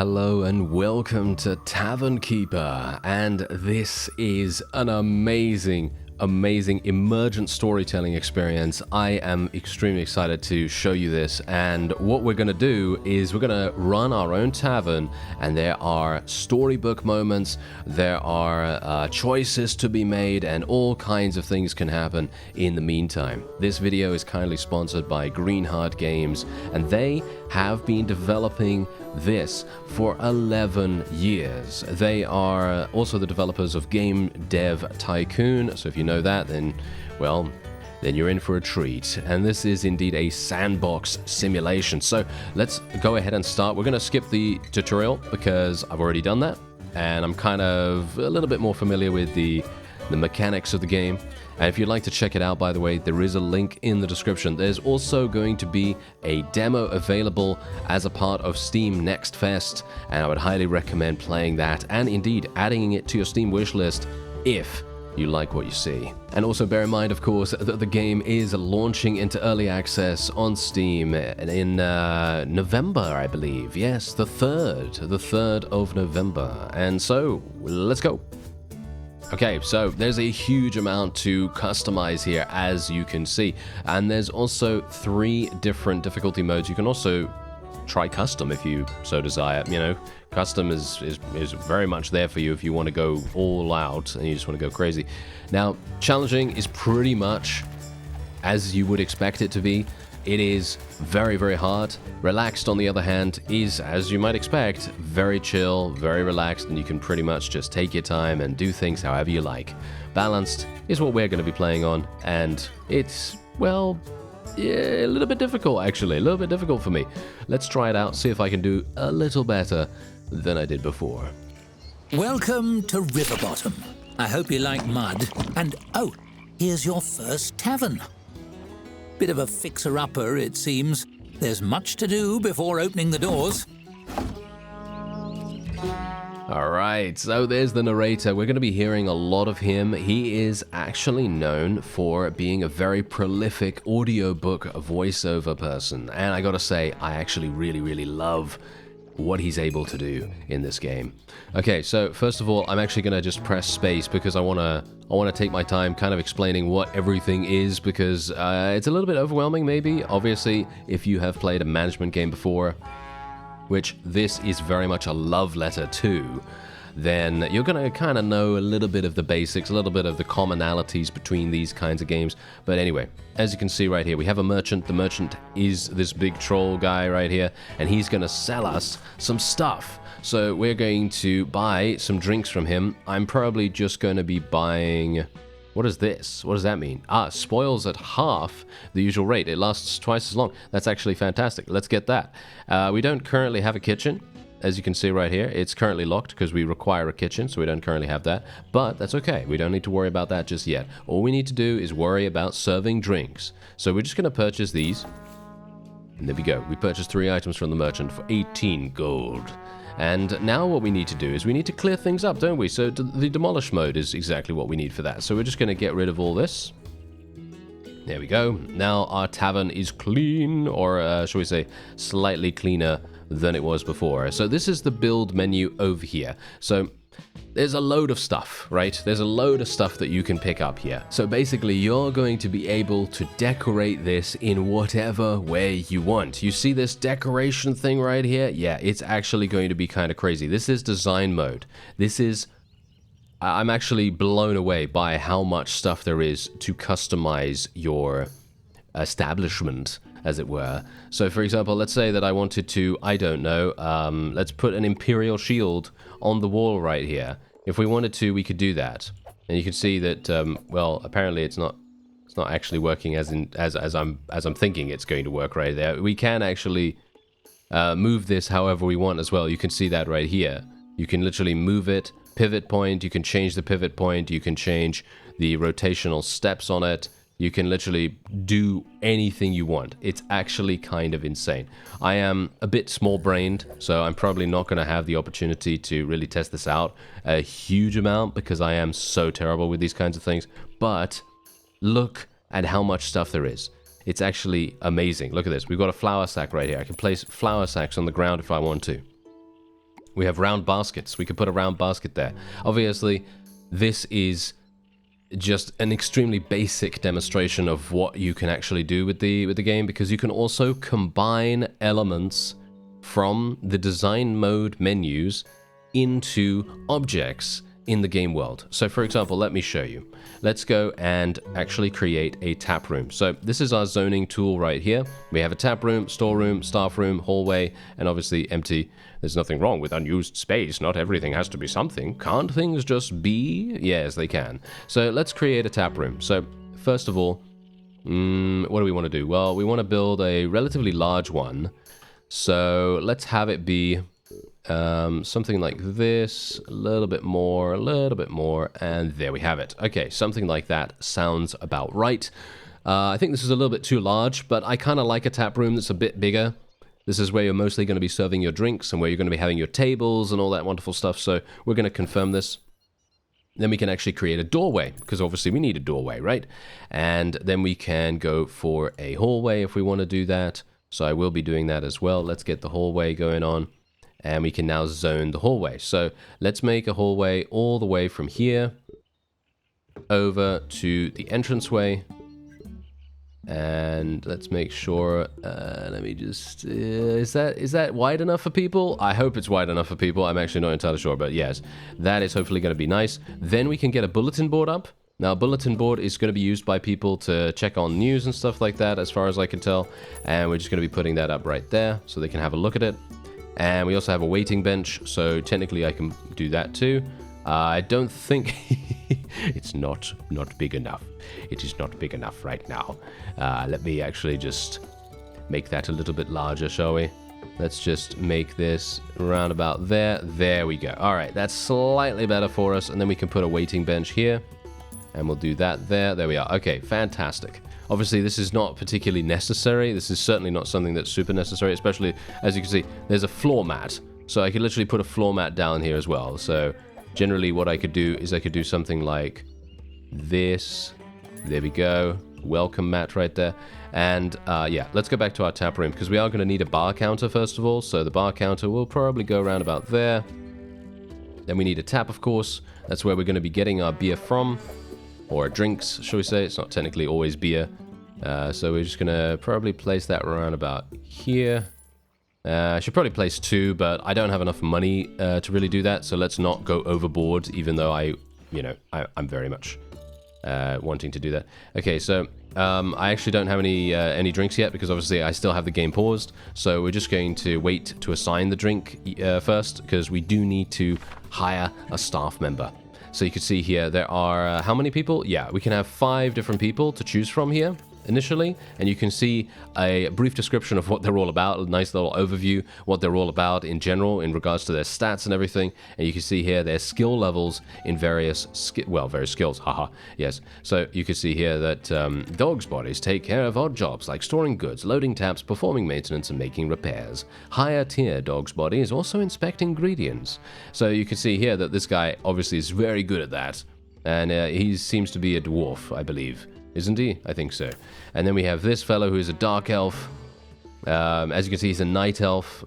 hello and welcome to Tavern Keeper, and this is an amazing emergent storytelling experience. I am extremely excited to show you this, and what we're going to do is we're going to run our own tavern, and there are storybook moments, there are choices to be made, and all kinds of things can happen in the meantime. This video is kindly sponsored by Greenheart Games, and they have been developing this for 11 years. They are also the developers of Game Dev Tycoon, so if you know that, then, well, then you're in for a treat. And this is indeed a sandbox simulation. So let's go ahead and start. We're going to skip the tutorial because I've already done that, and I'm kind of a little bit more familiar with the mechanics of the game. And if you'd like to check it out, by the way, there is a link in the description. There's also going to be a demo available as a part of Steam Next Fest, and I would highly recommend playing that and indeed adding it to your Steam wishlist if you like what you see. And also bear in mind, of course, that the game is launching into early access on Steam in November, I believe. Yes, the 3rd of November. And so, let's go. Okay, so there's a huge amount to customize here, as you can see. And there's also 3 different difficulty modes. You can also try custom if you so desire. You know, custom is very much there for you if you want to go all out and you just want to go crazy. Now, challenging is pretty much as you would expect it to be. It is very, very hard. Relaxed, on the other hand, is, as you might expect, very chill, very relaxed, and you can pretty much just take your time and do things however you like. Balanced is what we're going to be playing on, and it's, well, yeah, a little bit difficult, actually. A little bit difficult for me. Let's try it out, see if I can do a little better than I did before. Welcome to Riverbottom. I hope you like mud. And, oh, here's your first tavern. Bit of a fixer-upper, it seems. There's much to do before opening the doors. Alright, so there's the narrator. We're going to be hearing a lot of him. He is actually known for being a very prolific audiobook voiceover person. And I gotta say, I actually really love what he's able to do in this game. Okay, so first of all, I'm actually going to just press space because I want to take my time kind of explaining what everything is, because it's a little bit overwhelming maybe. Obviously, if you have played a management game before, which this is very much a love letter to, then you're going to kind of know a little bit of the basics, a little bit of the commonalities between these kinds of games. But anyway, as you can see right here, we have a merchant. The merchant is this big troll guy right here, and he's going to sell us some stuff. So we're going to buy some drinks from him. I'm probably just going to be buying... What is this? What does that mean? Spoils at half the usual rate. It lasts twice as long. That's actually fantastic. Let's get that. We don't currently have a kitchen. As you can see right here, it's currently locked because we require a kitchen, so we don't currently have that. But that's okay. We don't need to worry about that just yet. All we need to do is worry about serving drinks. So we're just going to purchase these. And there we go. We purchased 3 items from the merchant for 18 gold. And now what we need to do is we need to clear things up, don't we? So the demolish mode is exactly what we need for that. So we're just going to get rid of all this. There we go. Now our tavern is clean, or shall we say slightly cleaner than it was before. So this is the build menu over here. So there's a load of stuff, right? There's a load of stuff that you can pick up here. So basically, you're going to be able to decorate this in whatever way you want. You see this decoration thing right here? Yeah, it's actually going to be kind of crazy. This is design mode. This is... I'm actually blown away by how much stuff there is to customize your establishment, as it were. So for example, let's say that I wanted to, I don't know, let's put an Imperial shield on the wall right here. If we wanted to, we could do that. And you can see that, well, apparently it's not actually working as I'm thinking it's going to work right there. We can actually move this however we want as well. You can see that right here. You can literally move it, pivot point, you can change the pivot point, you can change the rotational steps on it. You can literally do anything you want. It's actually kind of insane. I am a bit small-brained, so I'm probably not going to have the opportunity to really test this out a huge amount because I am so terrible with these kinds of things. But look at how much stuff there is. It's actually amazing. Look at this. We've got a flour sack right here. I can place flour sacks on the ground if I want to. We have round baskets. We could put a round basket there. Obviously, this is just an extremely basic demonstration of what you can actually do with the game, because you can also combine elements from the design mode menus into objects in the game world. So for example, let me show you. Let's go and actually create a tap room. So this is our zoning tool right here. We have a tap room, storeroom, staff room, hallway, and obviously empty. There's nothing wrong with unused space. Not everything has to be something. Can't things just be? Yes, they can. So let's create a tap room. So first of all, what do we want to do? Well, we want to build a relatively large one. So let's have it be something like this, a little bit more, and there we have it. Okay, something like that sounds about right. I think this is a little bit too large, but I kind of like a tap room that's a bit bigger. This is where you're mostly going to be serving your drinks and where you're going to be having your tables and all that wonderful stuff, so we're going to confirm this. Then we can actually create a doorway, because obviously we need a doorway, right? And then we can go for a hallway if we want to do that. So I will be doing that as well. Let's get the hallway going on. And we can now zone the hallway. So let's make a hallway all the way from here over to the entranceway. And let's make sure, let me just, is that wide enough for people? I hope it's wide enough for people. I'm actually not entirely sure, but yes, that is hopefully going to be nice. Then we can get a bulletin board up. Now, a bulletin board is going to be used by people to check on news and stuff like that, as far as I can tell. And we're just going to be putting that up right there so they can have a look at it. And we also have a waiting bench, so technically I can do that too. I don't think it's not big enough. It is not big enough right now. Let me actually just make that a little bit larger, shall we? Let's just make this around about there. There we go. All right, that's slightly better for us. And then we can put a waiting bench here. And we'll do that there. There we are. Okay, fantastic. Obviously, this is not particularly necessary. This is certainly not something that's super necessary, especially, as you can see, there's a floor mat. So I could literally put a floor mat down here as well. So generally what I could do is I could do something like this. There we go. Welcome mat right there. And yeah, let's go back to our tap room, because we are going to need a bar counter first of all. So the bar counter will probably go around about there. Then we need a tap, of course. That's where we're going to be getting our beer from. Or drinks, shall we say. It's not technically always beer. So we're just going to probably place that around about here. I should probably place 2, but I don't have enough money to really do that. So let's not go overboard, even though I'm very much wanting to do that. Okay, so I actually don't have any drinks yet, because obviously I still have the game paused. So we're just going to wait to assign the drink first, because we do need to hire a staff member. So you can see here, there are, how many people? Yeah, we can have 5 different people to choose from here initially. And you can see a brief description of what they're all about, a nice little overview, what they're all about in general in regards to their stats and everything. And you can see here their skill levels in various skills, haha, yes. So you can see here that dogs' bodies take care of odd jobs like storing goods, loading taps, performing maintenance, and making repairs. Higher tier dogs' bodies also inspect ingredients. So you can see here that this guy obviously is very good at that. And he seems to be a dwarf, I believe. Isn't he? I think so. And then we have this fellow who is a dark elf. As you can see, he's a night elf.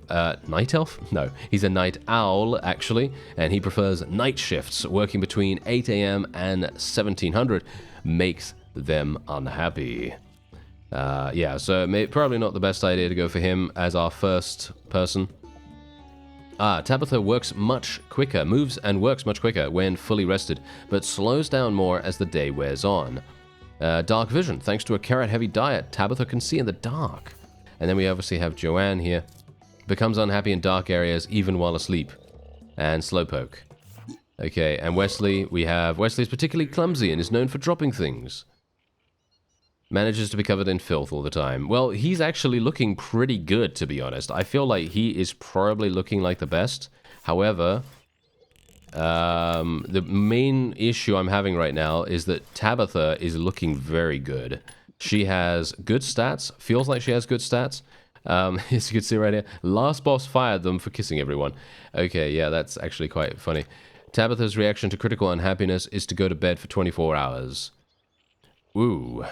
Night elf? No, he's a night owl, actually. And he prefers night shifts, working between 8 a.m. and 1700. Makes them unhappy. Yeah, so probably not the best idea to go for him as our first person. Tabitha works much quicker, moves and works much quicker when fully rested, but slows down more as the day wears on. Dark vision. Thanks to a carrot-heavy diet, Tabitha can see in the dark. And then we obviously have Joanne here. Becomes unhappy in dark areas even while asleep. And Slowpoke. Okay, and Wesley. Wesley's particularly clumsy and is known for dropping things. Manages to be covered in filth all the time. Well, he's actually looking pretty good, to be honest. I feel like he is probably looking like the best. However, the main issue I'm having right now is that Tabitha is looking very good. She has good stats. Feels like she has good stats. As you can see right here. Last boss fired them for kissing everyone. Okay, yeah, that's actually quite funny. Tabitha's reaction to critical unhappiness is to go to bed for 24 hours. Ooh.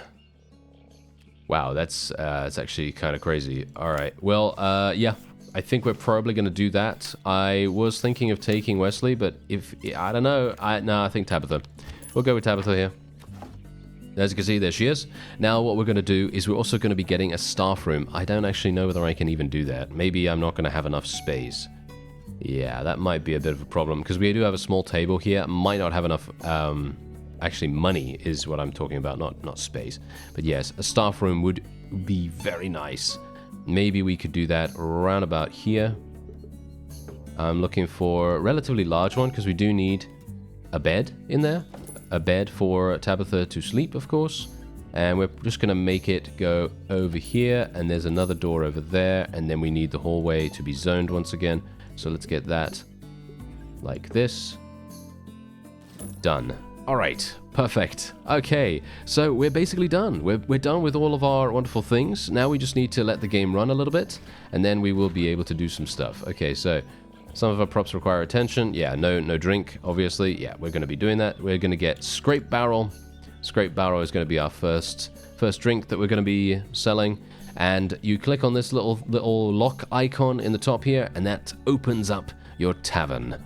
Wow, that's actually kind of crazy. All right. Well, yeah. I think we're probably going to do that. I was thinking of taking Wesley, but if... I don't know. No, I think Tabitha. We'll go with Tabitha here. As you can see, there she is. Now what we're going to do is we're also going to be getting a staff room. I don't actually know whether I can even do that. Maybe I'm not going to have enough space. Yeah, that might be a bit of a problem, because we do have a small table here. Might not have enough... actually, money is what I'm talking about, not space. But yes, a staff room would be very nice. Maybe we could do that around about here. I'm looking for a relatively large one, because we do need a bed in there. A bed for Tabitha to sleep, of course. And we're just going to make it go over here, and there's another door over there, and then we need the hallway to be zoned once again. So let's get that like this. Done. All right, perfect. Okay, so we're basically done. We're done with all of our wonderful things. Now we just need to let the game run a little bit, and then we will be able to do some stuff. Okay, so some of our props require attention. Yeah, no drink, obviously. Yeah, we're going to be doing that. We're going to get Scrape Barrel. Scrape Barrel is going to be our first drink that we're going to be selling. And you click on this little lock icon in the top here, and that opens up your tavern.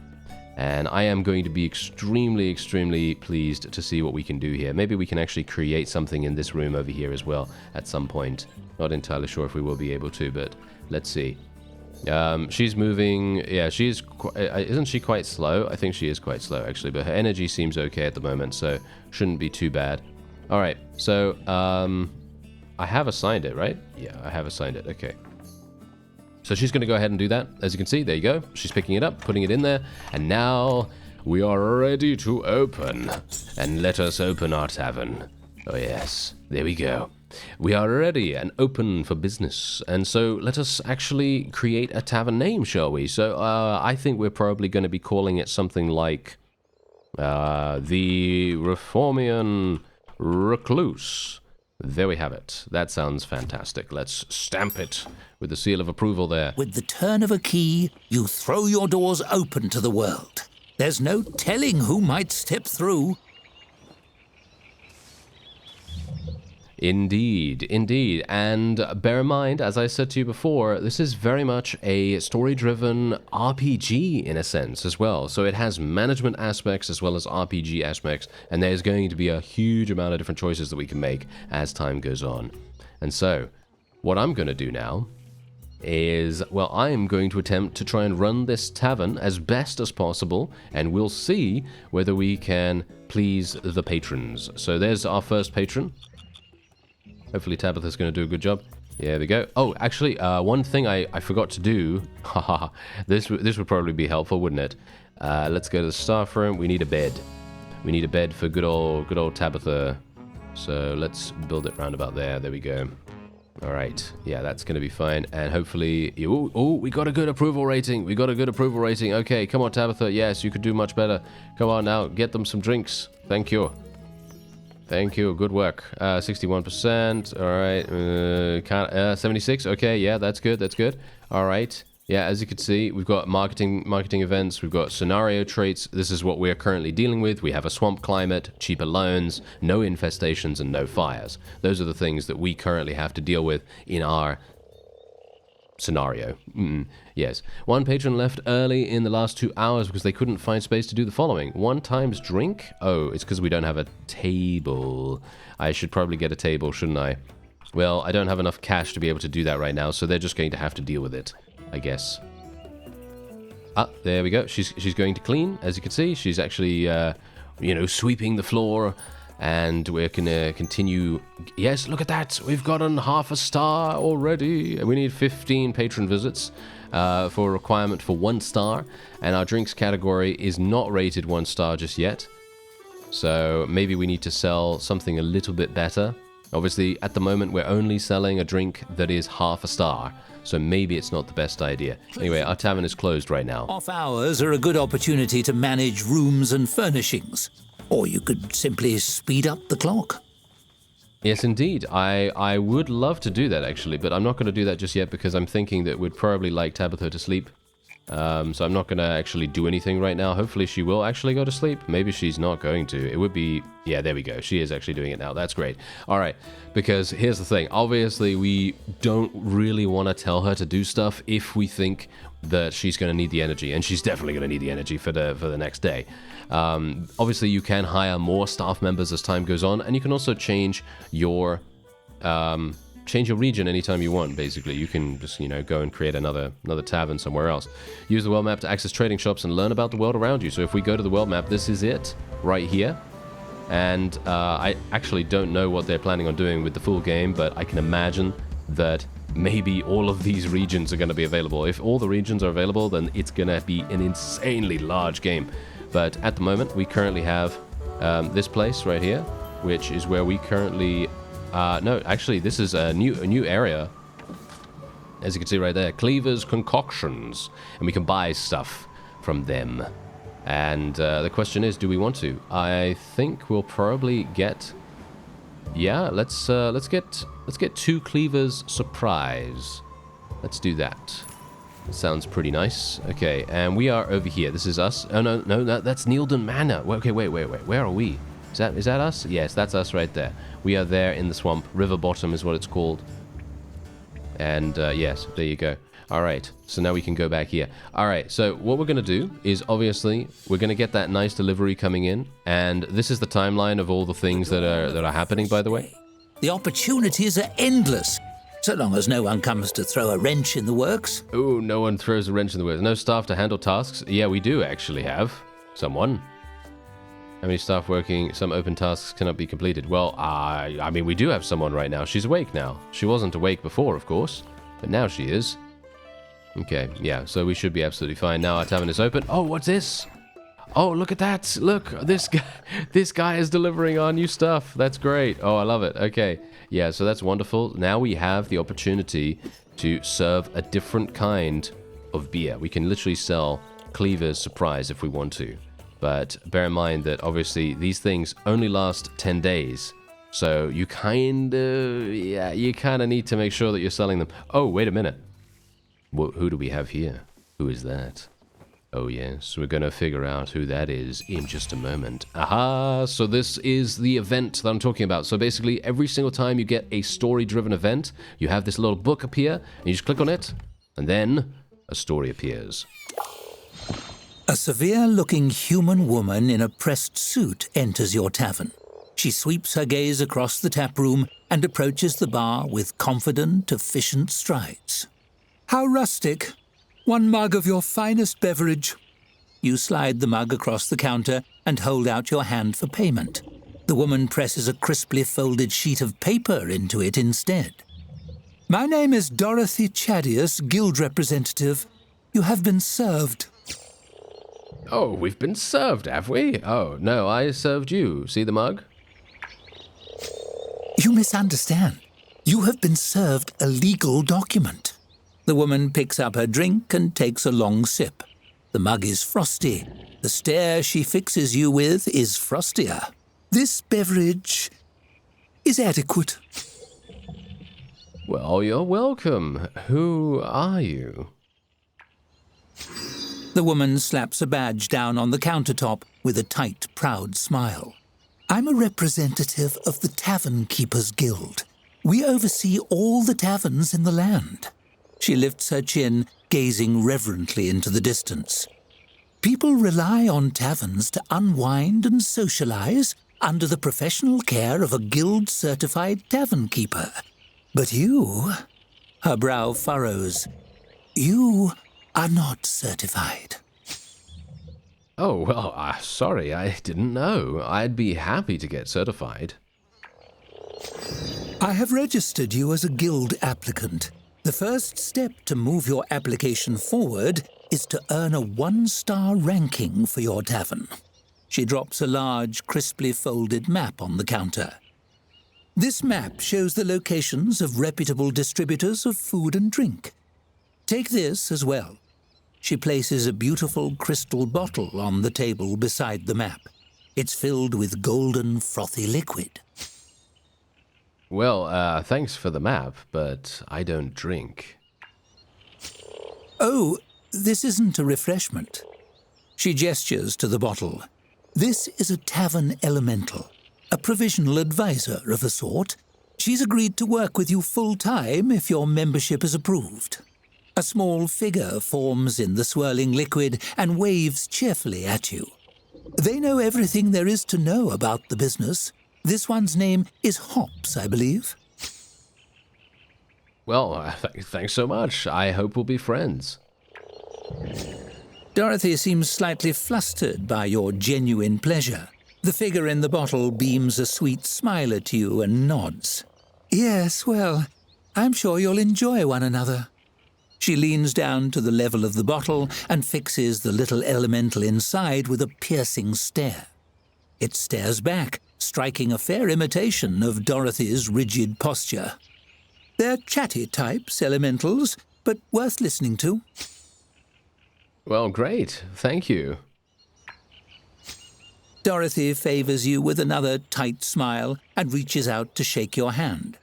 And I am going to be extremely, extremely pleased to see what we can do here. Maybe we can actually create something in this room over here as well at some point. Not entirely sure if we will be able to, but let's see. She's moving. Yeah, isn't she quite slow? I think she is quite slow, actually, but her energy seems okay at the moment, so shouldn't be too bad. All right, so I have assigned it, right? Yeah, I have assigned it. Okay. So she's going to go ahead and do that. As you can see, there you go. She's picking it up, putting it in there. And now we are ready to open. And let us open our tavern. Oh, yes. There we go. We are ready and open for business. And so let us actually create a tavern name, shall we? So I think we're probably going to be calling it something like the Reformian Recluse. There we have it. That sounds fantastic. Let's stamp it with the seal of approval there. With the turn of a key, you throw your doors open to the world. There's no telling who might step through. Indeed, indeed. And bear in mind, as I said to you before, this is very much a story-driven RPG in a sense as well. So it has management aspects as well as RPG aspects, and there's going to be a huge amount of different choices that we can make as time goes on. And so, what I'm going to do now is, well, I'm going to attempt to try and run this tavern as best as possible, and we'll see whether we can please the patrons. So there's our first patron. Hopefully Tabitha's going to do a good job. Yeah, there we go. Oh, actually, one thing I forgot to do. Haha, this would probably be helpful, wouldn't it? Let's go to the staff room. We need a bed. We need a bed for good old Tabitha. So let's build it round about there. There we go. All right. Yeah, that's going to be fine. And hopefully... Oh, we got a good approval rating. We got a good approval rating. Okay, come on, Tabitha. Yes, you could do much better. Come on now. Get them some drinks. Thank you. Thank you. Good work. 61%. All right. 76. Okay. Yeah, that's good. That's good. All right. Yeah, as you can see, we've got marketing events. We've got scenario traits. This is what we're currently dealing with. We have a swamp climate, cheaper loans, no infestations, and no fires. Those are the things that we currently have to deal with in our scenario. Yes. One patron left early in the last 2 hours because they couldn't find space to do the following. 1 times drink? Oh, it's because we don't have a table. I should probably get a table, shouldn't I? Well, I don't have enough cash to be able to do that right now, so they're just going to have to deal with it, I guess. Ah, there we go. She's going to clean, as you can see. She's actually, sweeping the floor. And we're going to continue. Yes, look at that. We've gotten half a star already. We need 15 patron visits for a requirement for 1 star. And our drinks category is not rated 1 star just yet. So maybe we need to sell something a little bit better. Obviously, at the moment, we're only selling a drink that is half a star. So maybe it's not the best idea. Anyway, our tavern is closed right now. Off hours are a good opportunity to manage rooms and furnishings. Or you could simply speed up the clock. Yes, indeed. I would love to do that, actually, but I'm not going to do that just yet because I'm thinking that we'd probably like Tabitha to sleep So I'm not going to actually do anything right now. Hopefully she will actually go to sleep. Maybe she's not going to. It would be... Yeah, there we go. She is actually doing it now. That's great. All right. Because here's the thing. Obviously, we don't really want to tell her to do stuff if we think that she's going to need the energy. And she's definitely going to need the energy for the next day. Obviously, you can hire more staff members as time goes on. And you can also change your... change your region anytime you want, basically. You can just, go and create another tavern somewhere else. Use the world map to access trading shops and learn about the world around you. So if we go to the world map, this is it, right here. And I actually don't know what they're planning on doing with the full game, but I can imagine that maybe all of these regions are going to be available. If all the regions are available, then it's going to be an insanely large game. But at the moment, we currently have this place right here, which is where we currently... no, actually, this is a new area. As you can see right there, Cleaver's Concoctions. And we can buy stuff from them. And the question is, do we want to? I think we'll probably get... Yeah, let's get 2 Cleaver's Surprise. Let's do that. Sounds pretty nice. Okay, and we are over here. This is us. Oh, no, that's Neilden Manor. Okay, wait. Where are we? Is that us? Yes, that's us right there. We are there in the swamp. River Bottom is what it's called. And yes, there you go. All right, so now we can go back here. All right, so what we're going to do is obviously we're going to get that nice delivery coming in. And this is the timeline of all the things that are happening, by the way. The opportunities are endless, so long as no one comes to throw a wrench in the works. Oh, no one throws a wrench in the works. No staff to handle tasks. Yeah, we do actually have someone. How many staff working? Some open tasks cannot be completed. Well, I mean, we do have someone right now. She's awake now. She wasn't awake before, of course, but now she is. Okay, yeah, so we should be absolutely fine. Now our tavern is open. Oh, what's this? Oh, look at that. Look, this guy is delivering our new stuff. That's great. Oh, I love it. Okay, yeah, so that's wonderful. Now we have the opportunity to serve a different kind of beer. We can literally sell Cleaver's Surprise if we want to. But bear in mind that obviously these things only last 10 days. So you kind of need to make sure that you're selling them. Oh, wait a minute. Well, who do we have here? Who is that? Oh, yes, we're going to figure out who that is in just a moment. Aha! So this is the event that I'm talking about. So basically, every single time you get a story-driven event, you have this little book appear, and you just click on it, and then a story appears. A severe-looking human woman in a pressed suit enters your tavern. She sweeps her gaze across the tap room and approaches the bar with confident, efficient strides. How rustic. 1 mug of your finest beverage. You slide the mug across the counter and hold out your hand for payment. The woman presses a crisply folded sheet of paper into it instead. My name is Dorothy Chadius, guild representative. You have been served. Oh, we've been served, have we? Oh, no, I served you. See the mug? You misunderstand. You have been served a legal document. The woman picks up her drink and takes a long sip. The mug is frosty. The stare she fixes you with is frostier. This beverage is adequate. Well, you're welcome. Who are you? The woman slaps a badge down on the countertop with a tight, proud smile. I'm a representative of the Tavern Keepers Guild. We oversee all the taverns in the land. She lifts her chin, gazing reverently into the distance. People rely on taverns to unwind and socialize under the professional care of a guild-certified tavern keeper. But you, her brow furrows, you are not certified. Oh, well, sorry, I didn't know. I'd be happy to get certified. I have registered you as a guild applicant. The first step to move your application forward is to earn a 1-star ranking for your tavern. She drops a large, crisply folded map on the counter. This map shows the locations of reputable distributors of food and drink. Take this as well. She places a beautiful crystal bottle on the table beside the map. It's filled with golden, frothy liquid. Well, thanks for the map, but I don't drink. Oh, This isn't a refreshment. She gestures to the bottle. This is a tavern elemental, a provisional advisor of a sort. She's agreed to work with you full-time if your membership is approved. A small figure forms in the swirling liquid and waves cheerfully at you. They know everything there is to know about the business. This one's name is Hops, I believe. Well, thanks so much. I hope we'll be friends. Dorothy seems slightly flustered by your genuine pleasure. The figure in the bottle beams a sweet smile at you and nods. Yes, well, I'm sure you'll enjoy one another. She leans down to the level of the bottle and fixes the little elemental inside with a piercing stare. It stares back, striking a fair imitation of Dorothy's rigid posture. They're chatty types, elementals, but worth listening to. Well, great. Thank you. Dorothy favors you with another tight smile and reaches out to shake your hand.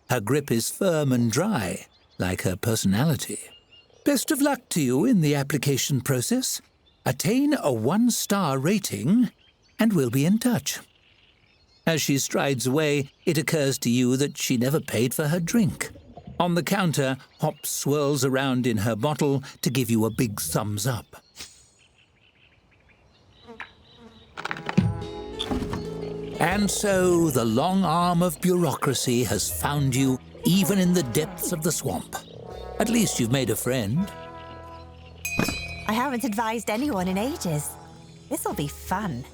Her grip is firm and dry, like her personality. Best of luck to you in the application process. Attain a 1-star rating, and we'll be in touch. As she strides away, it occurs to you that she never paid for her drink. On the counter, Hops swirls around in her bottle to give you a big thumbs up. And so the long arm of bureaucracy has found you even in the depths of the swamp. At least you've made a friend. I haven't advised anyone in ages. This'll be fun.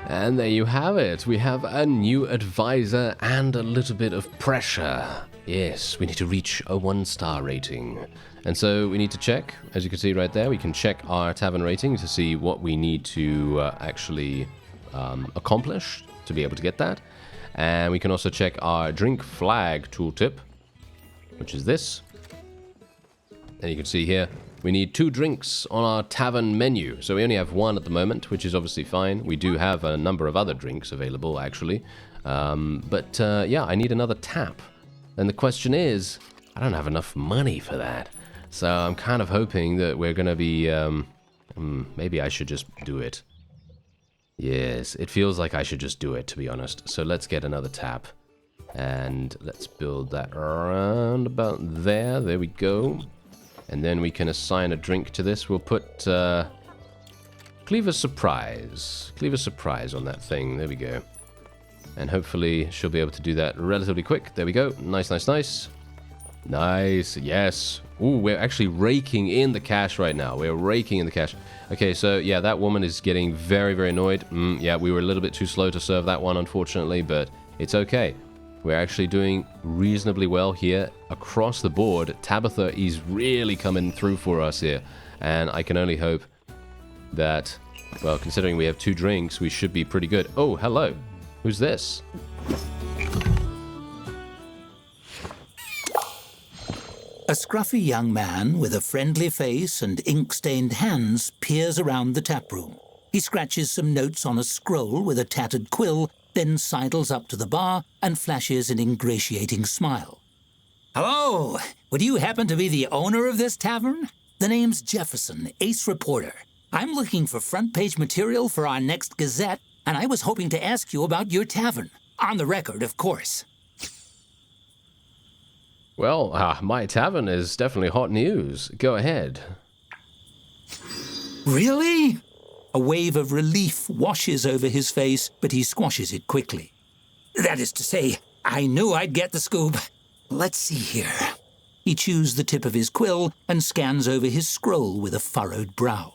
And there you have it. We have a new advisor and a little bit of pressure. Yes, we need to reach a 1-star rating. And so we need to check, as you can see right there, we can check our tavern rating to see what we need to actually accomplish to be able to get that. And we can also check our drink flag tooltip, which is this. And you can see here, we need 2 drinks on our tavern menu. So we only have 1 at the moment, which is obviously fine. We do have a number of other drinks available, actually. Yeah, I need another tap. And the question is, I don't have enough money for that. So I'm kind of hoping that we're going to be... maybe I should just do it. Yes, it feels like I should just do it, to be honest. So let's get another tap. And let's build that around about there. There we go. And then we can assign a drink to this. We'll put Cleaver's Surprise. Cleaver's Surprise on that thing. There we go. And hopefully she'll be able to do that relatively quick. There we go. Nice, nice, nice. Nice. Yes. Ooh, we're actually raking in the cash right now. We're raking in the cash. Okay, so yeah, that woman is getting very, very annoyed. Yeah, we were a little bit too slow to serve that one, unfortunately, but it's okay. We're actually doing reasonably well here across the board. Tabitha is really coming through for us here. And I can only hope that, well, considering we have 2 drinks, we should be pretty good. Oh, hello. Who's this? A scruffy young man with a friendly face and ink-stained hands peers around the taproom. He scratches some notes on a scroll with a tattered quill, then sidles up to the bar and flashes an ingratiating smile. Hello! Would you happen to be the owner of this tavern? The name's Jefferson, ace reporter. I'm looking for front-page material for our next Gazette, and I was hoping to ask you about your tavern. On the record, of course. Well, my tavern is definitely hot news. Go ahead. Really? A wave of relief washes over his face, but he squashes it quickly. That is to say, I knew I'd get the scoop. Let's see here. He chews the tip of his quill and scans over his scroll with a furrowed brow.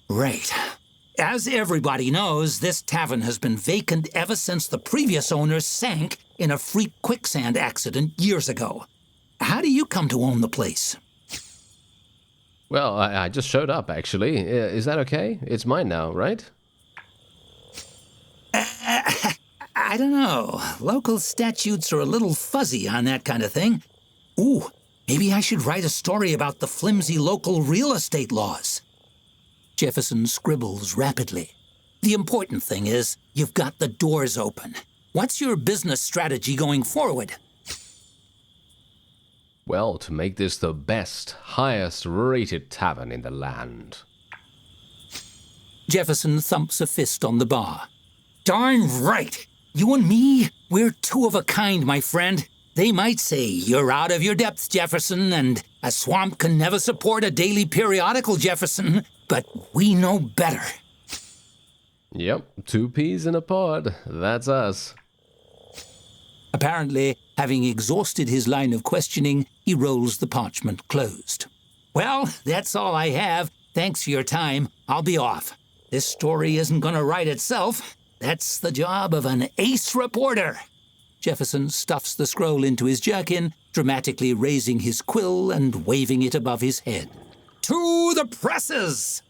Right. As everybody knows, this tavern has been vacant ever since the previous owner sank in a freak quicksand accident years ago. How do you come to own the place? Well, I just showed up, actually. Is that okay? It's mine now, right? I don't know. Local statutes are a little fuzzy on that kind of thing. Ooh, maybe I should write a story about the flimsy local real estate laws. Jefferson scribbles rapidly. The important thing is you've got the doors open. What's your business strategy going forward? Well, to make this the best, highest rated tavern in the land. Jefferson thumps a fist on the bar. Darn right! You and me, we're two of a kind, my friend. They might say you're out of your depth, Jefferson, and a swamp can never support a daily periodical, Jefferson, but we know better. Yep, 2 peas in a pod. That's us. Apparently, having exhausted his line of questioning, he rolls the parchment closed. Well, that's all I have. Thanks for your time. I'll be off. This story isn't going to write itself. That's the job of an ace reporter. Jefferson stuffs the scroll into his jerkin, dramatically raising his quill and waving it above his head. To the presses!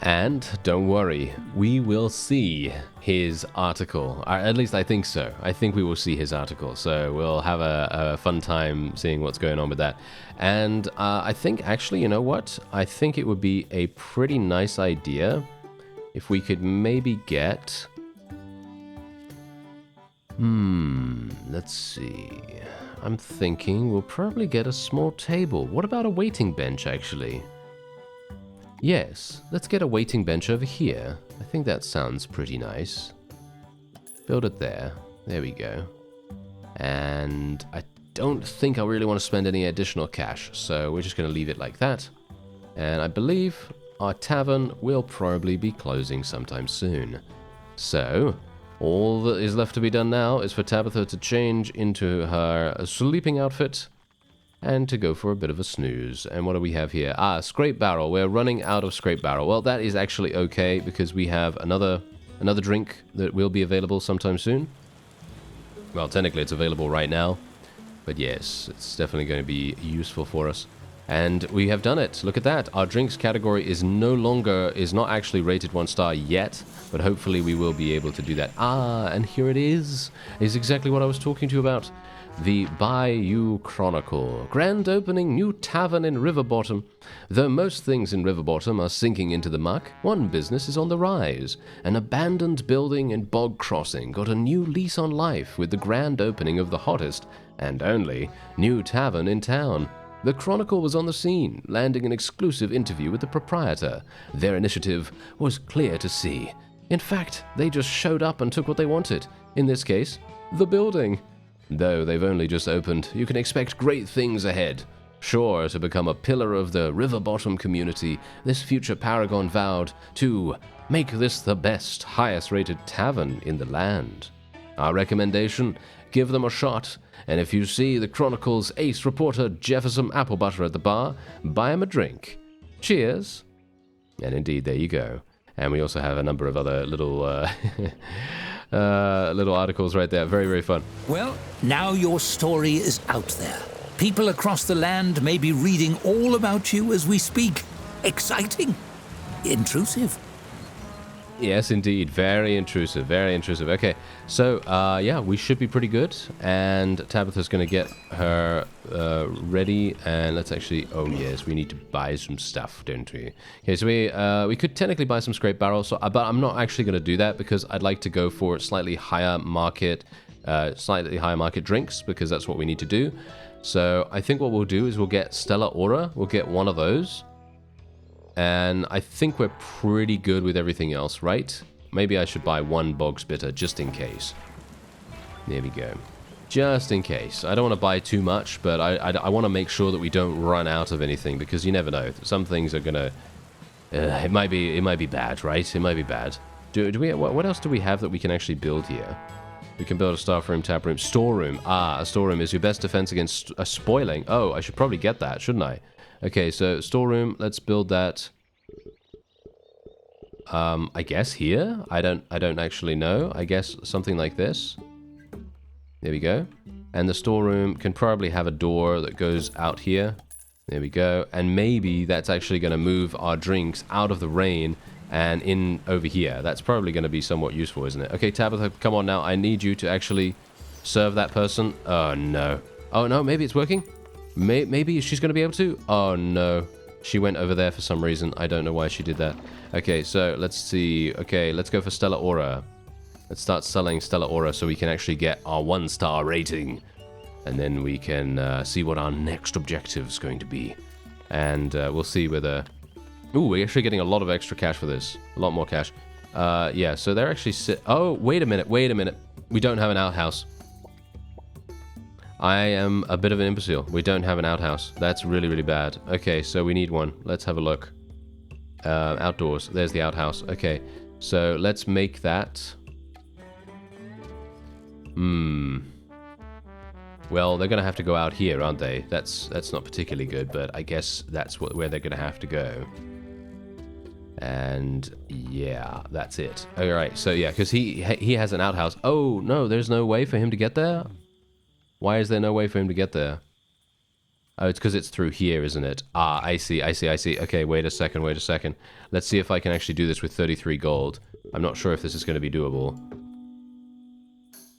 And don't worry, we will see his article. Or at least I think so. I think we will see his article. So we'll have a fun time seeing what's going on with that. And I think actually, you know what? I think it would be a pretty nice idea if we could maybe get... let's see. I'm thinking we'll probably get a small table. What about a waiting bench, actually? Yes, let's get a waiting bench over here. I think that sounds pretty nice. Build it there. There we go. And I don't think I really want to spend any additional cash, so we're just going to leave it like that. And I believe our tavern will probably be closing sometime soon. So, all that is left to be done now is for Tabitha to change into her sleeping outfit and to go for a bit of a snooze. And what do we have here? Scrape barrel. We're running out of scrape barrel. Well, that is actually okay because we have another drink that will be available sometime soon. Well, technically it's available right now, but yes, it's definitely going to be useful for us. And we have done it. Look at that. Our drinks category is not actually rated 1 star yet, but hopefully we will be able to do that. And here it is. Is exactly what I was talking to you about. The Bayou Chronicle. Grand opening new tavern in Riverbottom. Though most things in Riverbottom are sinking into the muck, one business is on the rise. An abandoned building in Bog Crossing got a new lease on life with the grand opening of the hottest, and only, new tavern in town. The Chronicle was on the scene, landing an exclusive interview with the proprietor. Their initiative was clear to see. In fact, they just showed up and took what they wanted. In this case, the building. Though they've only just opened, you can expect great things ahead. Sure to become a pillar of the Riverbottom community, this future paragon vowed to make this the best, highest-rated tavern in the land. Our recommendation, give them a shot, and if you see the Chronicle's ace reporter Jefferson Applebutter at the bar, buy him a drink. Cheers! And indeed, there you go. And we also have a number of other little... little articles right there. Very, very fun. Well, now your story is out there. People across the land may be reading all about you as we speak. Exciting. Intrusive. Yes, indeed. Very intrusive. Very intrusive. Okay, so, yeah, we should be pretty good. And Tabitha's going to get her ready. And let's actually... Oh, yes, we need to buy some stuff, don't we? Okay, so we could technically buy some scrape barrels, so, but I'm not actually going to do that because I'd like to go for slightly higher market drinks because that's what we need to do. So I think what we'll do is we'll get Stellar Aura. We'll get one of those. And I think we're pretty good with everything else, right? Maybe I should buy 1 Bog's Bitter just in case. There we go. Just in case. I don't want to buy too much, but I want to make sure that we don't run out of anything because you never know. Some things are gonna... it might be bad, right? It might be bad. Do we? What else do we have that we can actually build here? We can build a staff room, tap room, storeroom. A storeroom is your best defense against a spoiling. Oh, I should probably get that, shouldn't I? Okay, so storeroom, let's build that. I guess here? I don't actually know. I guess something like this. There we go. And the storeroom can probably have a door that goes out here. There we go. And maybe that's actually going to move our drinks out of the rain and in over here. That's probably going to be somewhat useful, isn't it? Okay, Tabitha, come on now. I need you to actually serve that person. Oh, no. Oh, no, maybe it's working. Maybe she's going to be able to. Oh, no. She went over there for some reason. I don't know why she did that. Okay, so let's see. Okay, let's go for Stellar Aura. Let's start selling Stellar Aura so we can actually get our 1-star rating. And then we can see what our next objective is going to be. And we'll see whether... Ooh, we're actually getting a lot of extra cash for this. A lot more cash. Yeah, so they're actually... Oh, wait a minute, wait a minute. We don't have an outhouse. I am a bit of an imbecile. We don't have an outhouse. That's really, really bad. Okay, so we need one. Let's have a look. Outdoors. There's the outhouse. Okay, so let's make that. Well, they're going to have to go out here, aren't they? That's not particularly good, but I guess that's where they're going to have to go. And yeah, that's it. All right, so yeah, because he has an outhouse. Oh, no, there's no way for him to get there? Why is there no way for him to get there? Oh, it's because it's through here, isn't it? Ah, I see. Okay, wait a second. Let's see if I can actually do this with 33 gold. I'm not sure if this is going to be doable.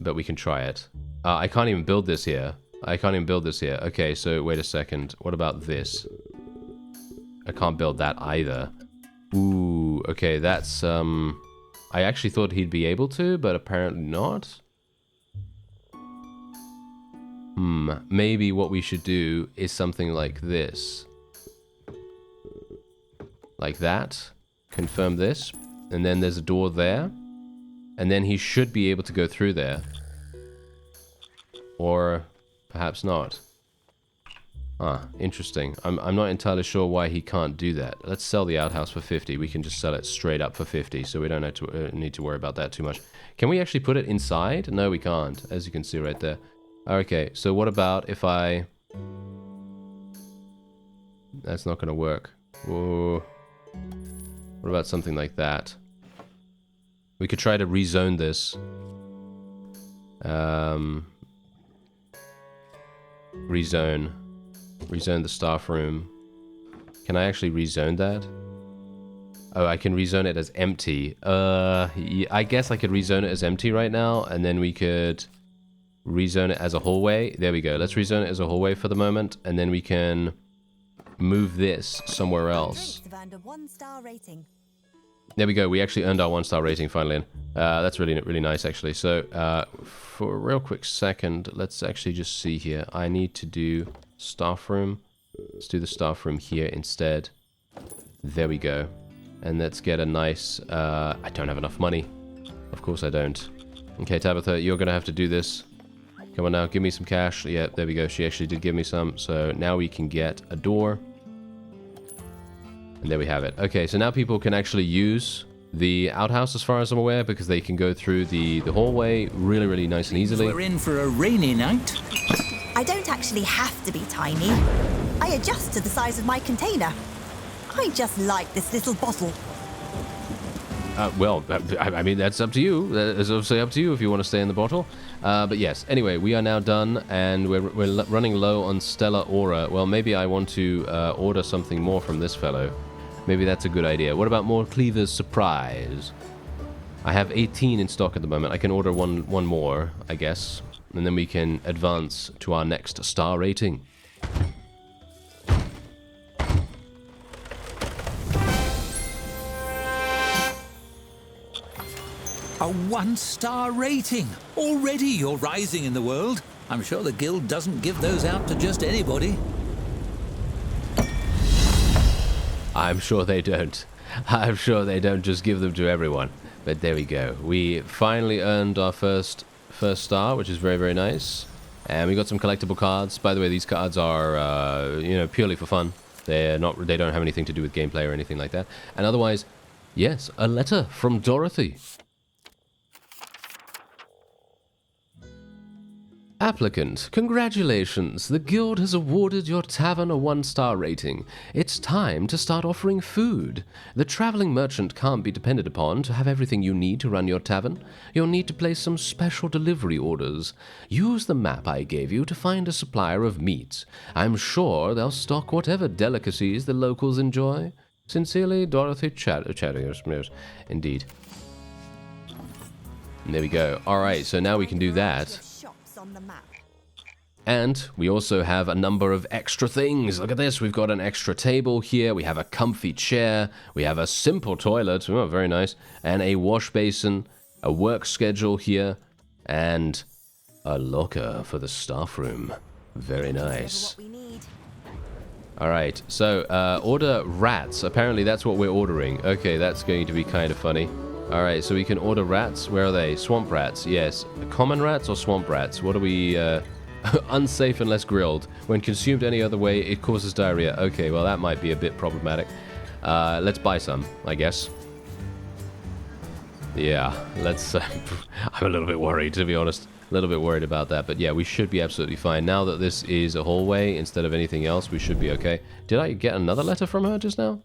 But we can try it. I can't even build this here. Okay, so wait a second. What about this? I can't build that either. Ooh, okay, that's... I actually thought he'd be able to, but apparently not. Maybe what we should do is something like this. Like that. Confirm this. And then there's a door there. And then he should be able to go through there. Or perhaps not. Ah, interesting. I'm not entirely sure why he can't do that. Let's sell the outhouse for 50. We can just sell it straight up for 50, so we don't have to, need to worry about that too much. Can we actually put it inside? No, we can't, as you can see right there. Okay, so what about if I... That's not going to work. Whoa. What about something like that? We could try to rezone this. Rezone the staff room. Can I actually rezone that? Oh, I can rezone it as empty. I guess I could rezone it as empty right now, and then we could rezone it as a hallway. There we go. Let's rezone it as a hallway for the moment, and then we can move this somewhere else. There we go. We actually earned our 1-star rating finally. That's really, really nice, actually. So, for a real quick second, let's actually just see here. I need to do staff room. Let's do the staff room here instead. There we go. And let's get a nice... I don't have enough money. Of course I don't. Okay, Tabitha, you're going to have to do this. Come on now, give me some cash. Yeah, there we go. She actually did give me some. So now we can get a door. And there we have it. Okay, so now people can actually use the outhouse as far as I'm aware, because they can go through the hallway really, really nice and easily. We're in for a rainy night. I don't actually have to be tiny. I adjust to the size of my container. I just like this little bottle. Well, I mean, that's up to you. It's obviously up to you if you want to stay in the bottle. But yes, anyway, we are now done, and we're running low on Stellar Aura. Well, maybe I want to order something more from this fellow. Maybe that's a good idea. What about more Cleaver's Surprise? I have 18 in stock at the moment. I can order one more, I guess. And then we can advance to our next star rating. A 1-star rating. Already you're rising in the world. I'm sure the guild doesn't give those out to just anybody. I'm sure they don't. I'm sure they don't just give them to everyone. But there we go. We finally earned our first star, which is very, very nice. And we got some collectible cards. By the way, these cards are, you know, purely for fun. They don't have anything to do with gameplay or anything like that. And otherwise, yes, a letter from Dorothy. Applicant, congratulations. The guild has awarded your tavern a 1-star rating. It's time to start offering food. The traveling merchant can't be depended upon to have everything you need to run your tavern. You'll need to place some special delivery orders. Use the map I gave you to find a supplier of meat. I'm sure they'll stock whatever delicacies the locals enjoy. Sincerely, Dorothy Chaddiers. Indeed. And there we go. Alright, so now we can do that. On the map. And we also have a number of extra things. Look at this. We've got an extra table here. We have a comfy chair. We have a simple toilet. Oh, very nice. And a wash basin, a work schedule here, and a locker for the staff room. Very nice. All right. So, order rats. Apparently, that's what we're ordering. Okay, that's going to be kind of funny. All right, so we can order rats. Where are they? Swamp rats. Yes. Common rats or swamp rats? What do we... unsafe unless grilled. When consumed any other way, it causes diarrhea. Okay, well, that might be a bit problematic. Let's buy some, I guess. Yeah, let's... I'm a little bit worried, to be honest. A little bit worried about that. But yeah, we should be absolutely fine. Now that this is a hallway instead of anything else, we should be okay. Did I get another letter from her just now?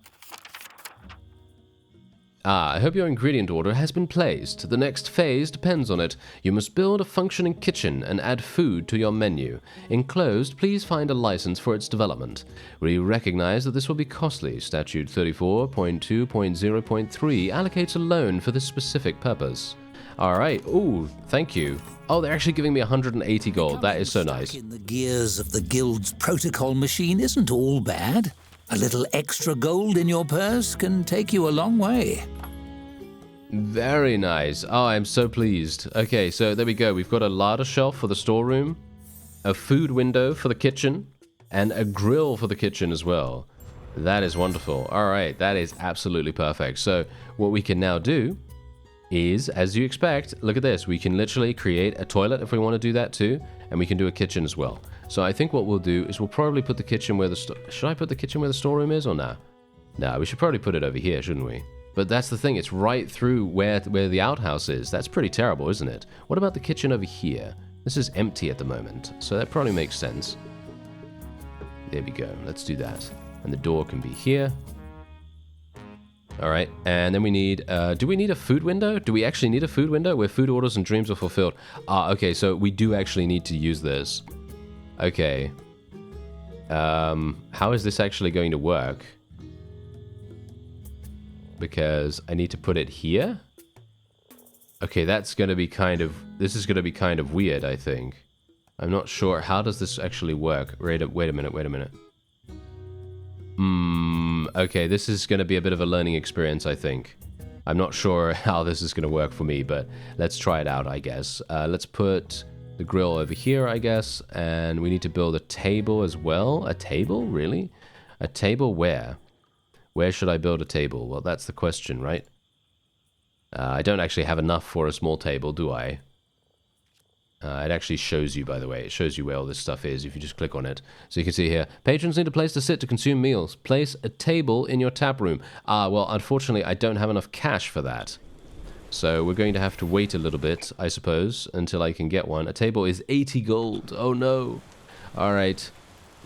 I hope your ingredient order has been placed. The next phase depends on it. You must build a functioning kitchen and add food to your menu. Enclosed, please find a license for its development. We recognize that this will be costly. Statute 34.2.0.3 allocates a loan for this specific purpose. Alright, ooh, thank you. Oh, they're actually giving me 180 gold. That is so nice. In the gears of the guild's protocol machine isn't all bad. A little extra gold in your purse can take you a long way. Very nice. Oh, I'm so pleased. Okay, so there we go. We've got a larder shelf for the storeroom, a food window for the kitchen, and a grill for the kitchen as well. That is wonderful. All right, that is absolutely perfect. So what we can now do is, as you expect, look at this. We can literally create a toilet if we want to do that too, and we can do a kitchen as well. So I think what we'll do is we'll probably put the kitchen where the... Should I put the kitchen where the storeroom is or nah? Nah, we should probably put it over here, shouldn't we? But that's the thing, it's right through where the outhouse is. That's pretty terrible, isn't it? What about the kitchen over here? This is empty at the moment, so that probably makes sense. There we go, let's do that. And the door can be here. All right, and then we need, do we need a food window? Do we actually need a food window where food orders and dreams are fulfilled? Ah, okay, so we do actually need to use this. Okay. How is this actually going to work? Because I need to put it here? Okay, that's going to be kind of... This is going to be kind of weird, I think. I'm not sure. How does this actually work? Wait a minute. Okay, this is going to be a bit of a learning experience, I think. I'm not sure how this is going to work for me, but let's try it out, I guess. Let's put the grill over here, I guess, and we need to build a table as well. A table? Really? A table where? Where should I build a table? Well, that's the question, right? I don't actually have enough for a small table, do I? It actually shows you, by the way. It shows you where all this stuff is if you just click on it. So you can see here, patrons need a place to sit to consume meals. Place a table in your tap room. Well, unfortunately, I don't have enough cash for that. So we're going to have to wait a little bit, I suppose, until I can get one. A table is 80 gold. Oh, no. All right.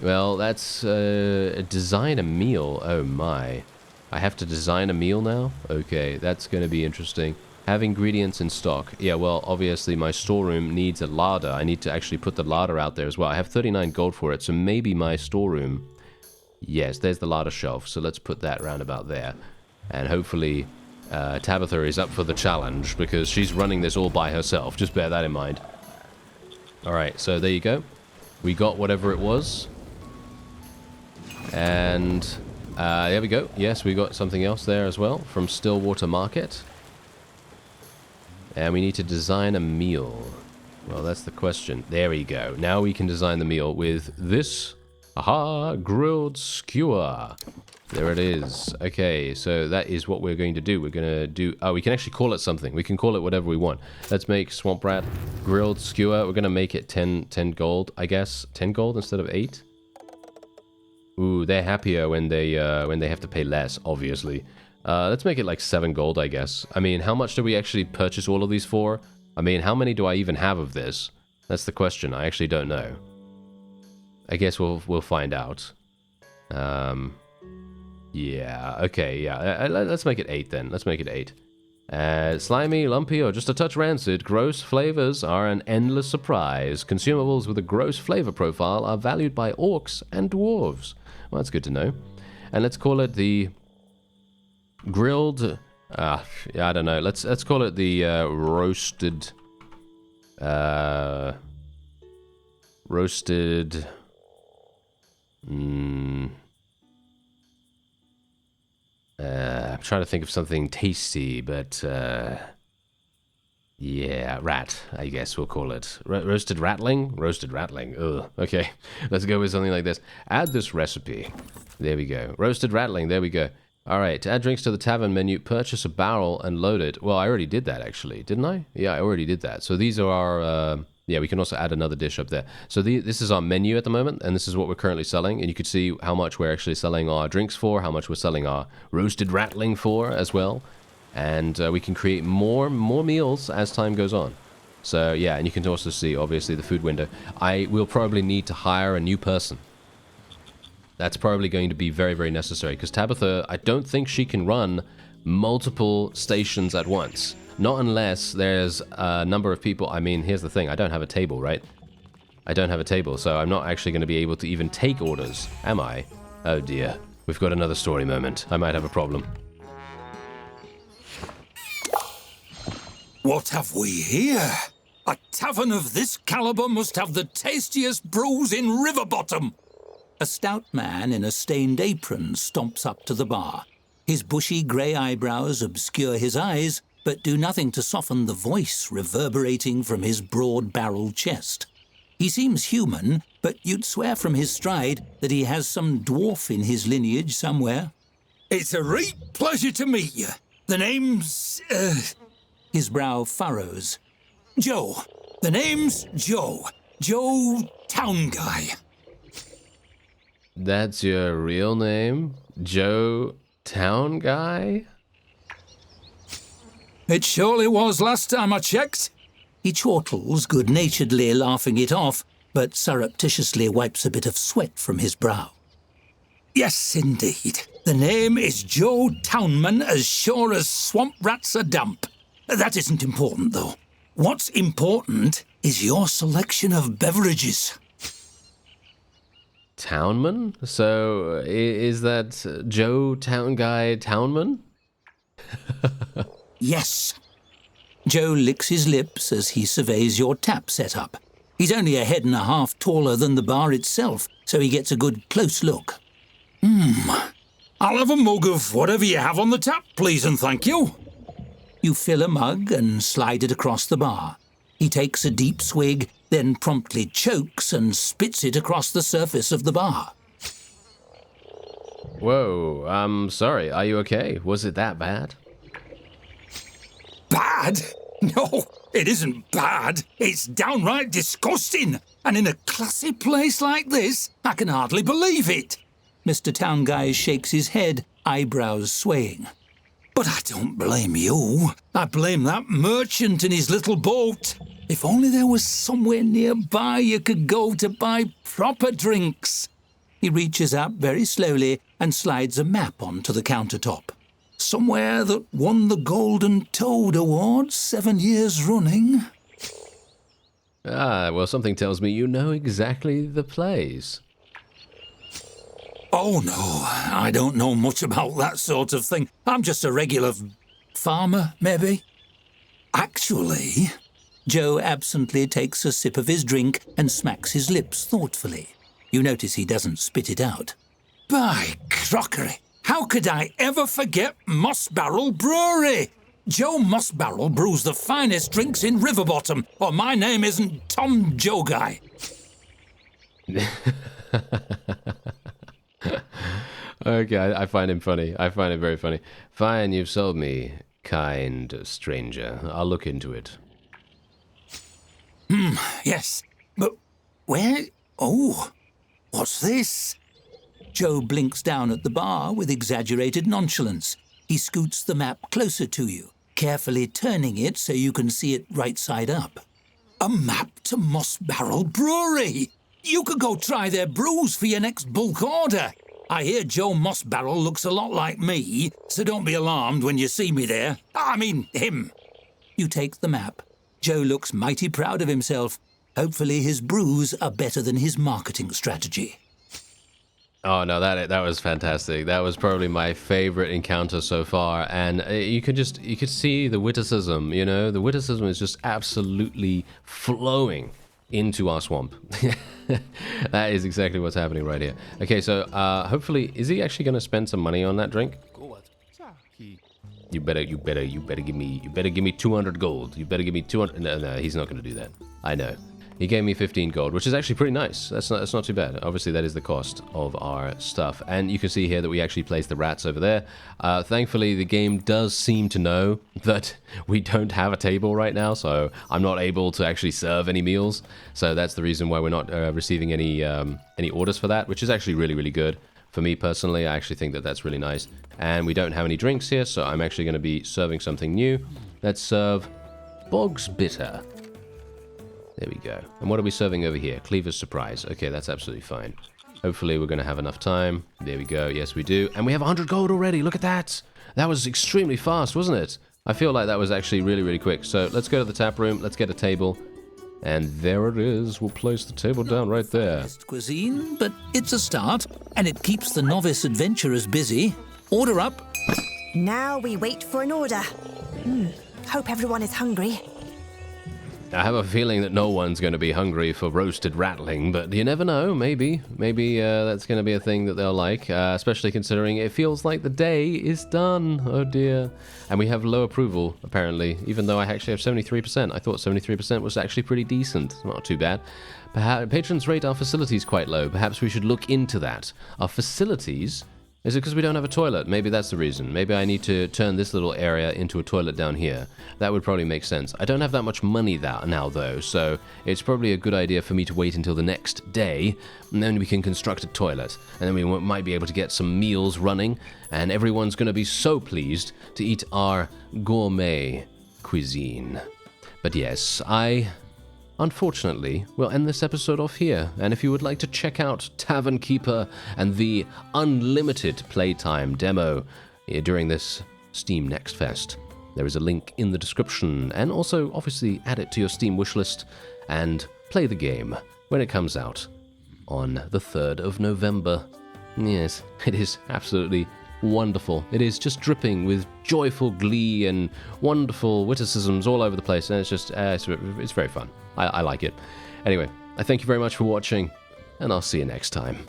Well, that's design a meal. Oh, my. I have to design a meal now? Okay, that's going to be interesting. Have ingredients in stock. Yeah, well, obviously my storeroom needs a larder. I need to actually put the larder out there as well. I have 39 gold for it, so maybe my storeroom... Yes, there's the larder shelf, so let's put that round about there. And hopefully Tabitha is up for the challenge, because she's running this all by herself. Just bear that in mind. Alright, so there you go. We got whatever it was. And there we go. Yes, we got something else there as well from Stillwater Market. And we need to design a meal. Well, that's the question. There we go. Now we can design the meal with this. Aha! Grilled skewer. There it is. Okay, so that is what we're going to do. We're going to do... Oh, we can actually call it something. We can call it whatever we want. Let's make Swamp Rat grilled skewer. We're going to make it 10 gold, I guess. 10 gold instead of 8. Ooh, they're happier when they have to pay less, obviously. Let's make it like 7 gold, I guess. I mean, how much do we actually purchase all of these for? I mean, how many do I even have of this? That's the question. I actually don't know. I guess we'll find out. Yeah, okay, yeah. Let's make it 8 then. Let's make it 8. Slimy, lumpy, or just a touch rancid, gross flavors are an endless surprise. Consumables with a gross flavor profile are valued by orcs and dwarves. Well, that's good to know. And let's call it the grilled... yeah, I don't know. Let's call it the roasted Roasted... I'm trying to think of something tasty, but... yeah, rat, I guess we'll call it. Roasted rattling? Roasted rattling. Ugh. Okay, let's go with something like this. Add this recipe. There we go. Roasted rattling, there we go. Alright, to add drinks to the tavern menu, purchase a barrel and load it. Well, I already did that, actually. Didn't I? Yeah, I already did that. So these are our... yeah, we can also add another dish up there. So this is our menu at the moment, and this is what we're currently selling. And you can see how much we're actually selling our drinks for, how much we're selling our roasted rattling for as well. And we can create more meals as time goes on. So yeah, and you can also see obviously the food window. I will probably need to hire a new person. That's probably going to be very, very necessary because Tabitha, I don't think she can run multiple stations at once. Not unless there's a number of people. I mean, here's the thing, I don't have a table, right? I don't have a table, so I'm not actually going to be able to even take orders, am I? Oh dear, we've got another story moment. I might have a problem. What have we here? A tavern of this caliber must have the tastiest brews in Riverbottom. A stout man in a stained apron stomps up to the bar. His bushy grey eyebrows obscure his eyes, but do nothing to soften the voice reverberating from his broad-barreled chest. He seems human, but you'd swear from his stride that he has some dwarf in his lineage somewhere. It's a great pleasure to meet you. The name's... His brow furrows. Joe. The name's Joe. Joe Town Guy. That's your real name? Joe Town Guy? It surely was last time I checked. He chortles good-naturedly, laughing it off, but surreptitiously wipes a bit of sweat from his brow. Yes, indeed. The name is Joe Townman, as sure as swamp rats are damp. That isn't important, though. What's important is your selection of beverages. Townman? So, is that Joe Town Guy Townman? Yes. Joe licks his lips as he surveys your tap setup. He's only a head and a half taller than the bar itself, so he gets a good close look. I'll have a mug of whatever you have on the tap, please and thank you. You fill a mug and slide it across the bar. He takes a deep swig, then promptly chokes and spits it across the surface of the bar. Whoa, I'm sorry. Are you okay? Was it that bad? Bad? No, it isn't bad. It's downright disgusting. And in a classy place like this, I can hardly believe it. Mr. Town Guy shakes his head, eyebrows swaying. But I don't blame you. I blame that merchant in his little boat. If only there was somewhere nearby you could go to buy proper drinks. He reaches up very slowly and slides a map onto the countertop. Somewhere that won the Golden Toad Award 7 years running. Ah, well, something tells me you know exactly the place. Oh, no, I don't know much about that sort of thing. I'm just a regular farmer, maybe. Actually, Joe absently takes a sip of his drink and smacks his lips thoughtfully. You notice he doesn't spit it out. By crockery, how could I ever forget Moss Barrel Brewery? Joe Moss Barrel brews the finest drinks in Riverbottom, or my name isn't Tom Joe Guy. Okay, I find him funny. I find it very funny. Fine, you've sold me, kind stranger. I'll look into it. Yes, but where... Oh, what's this? Joe blinks down at the bar with exaggerated nonchalance. He scoots the map closer to you, carefully turning it so you can see it right side up. A map to Moss Barrel Brewery! You could go try their brews for your next bulk order. I hear Joe Moss Barrel looks a lot like me, so don't be alarmed when you see me there. I mean, him. You take the map. Joe looks mighty proud of himself. Hopefully his brews are better than his marketing strategy. Oh no, that was fantastic. That was probably my favorite encounter so far, and you could see the witticism. You know, the witticism is just absolutely flowing into our swamp. That is exactly what's happening right here. Okay, so hopefully, is he actually going to spend some money on that drink? You better give me 200 gold. You better give me 200. No, he's not going to do that. I know. He gave me 15 gold, which is actually pretty nice. That's not too bad. Obviously, that is the cost of our stuff. And you can see here that we actually placed the rats over there. Thankfully, the game does seem to know that we don't have a table right now, so I'm not able to actually serve any meals. So that's the reason why we're not receiving any orders for that, which is actually really, really good. For me personally, I actually think that that's really nice. And we don't have any drinks here, so I'm actually going to be serving something new. Let's serve Bog's Bitter. There we go. And what are we serving over here? Cleaver's Surprise. Okay, that's absolutely fine. Hopefully we're going to have enough time. There we go. Yes, we do. And we have 100 gold already. Look at that. That was extremely fast, wasn't it? I feel like that was actually really, really quick. So let's go to the tap room. Let's get a table. And there it is. We'll place the table down right there. Cuisine, but it's a start, and it keeps the novice adventurers busy. Order up. Now we wait for an order. Hope everyone is hungry. I have a feeling that no one's going to be hungry for roasted ratling, but you never know. Maybe that's going to be a thing that they'll like, especially considering it feels like the day is done. Oh dear. And we have low approval, apparently, even though I actually have 73%. I thought 73% was actually pretty decent. Not too bad. Perhaps patrons rate our facilities quite low. Perhaps we should look into that. Our facilities? Is it because we don't have a toilet? Maybe that's the reason. Maybe I need to turn this little area into a toilet down here. That would probably make sense. I don't have that much money now, though, so it's probably a good idea for me to wait until the next day, and then we can construct a toilet. And then we might be able to get some meals running, and everyone's going to be so pleased to eat our gourmet cuisine. But yes, unfortunately, we'll end this episode off here, and if you would like to check out Tavern Keeper and the unlimited playtime demo during this Steam Next Fest, there is a link in the description, and also obviously add it to your Steam wishlist and play the game when it comes out on the 3rd of November. Yes, it is absolutely wonderful. It is just dripping with joyful glee and wonderful witticisms all over the place, and it's just it's very fun. I like it. Anyway, I thank you very much for watching, and I'll see you next time.